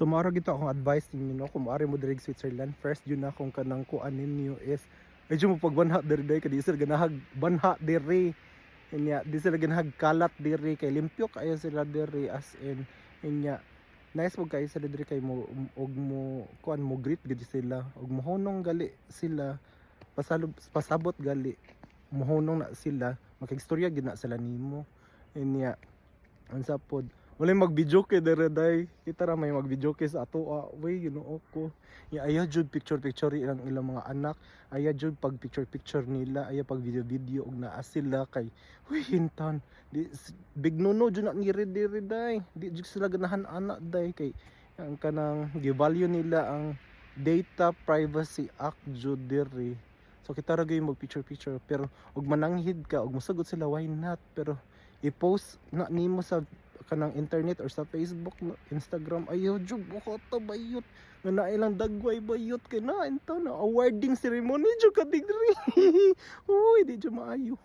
So mao ra gito akong advice ninyo no kung maaari mo diri sa Switzerland. First yun na kung kanang kuan ninyo is medyo mo pagbanha diri day kay di sila ganahag banha diri. Inya di sila ganahag kalat diri kay limpyo kayo sila diri as in inya nice mo kayo sila diri kay mo og mo kuan mo greet gid sila og mohonong gali sila pasabot gali mohonong na sila makaigstorya gid na sila nimo. Inya unsa pod wala mag-video kay dere day kita ra may mag-video kay sa ato way Ginoo ko aya jud picture ilang mga anak aya jud pag picture nila aya pag video og naa sila kay huy hintan di big no jud na ni diri day di jud sila ganahan anak day kay ang kanang gi-value nila ang data privacy act jud diri. So kita ra gyud mag picture pero og mananghid ka og mosagot sila why not pero i-post na nimo sa kanang internet or sa Facebook, Instagram ayaw jud bukota bayot nga na ilang dagway bayot kay na ento na awarding ceremony jud ka digri. Uy di jud maayo.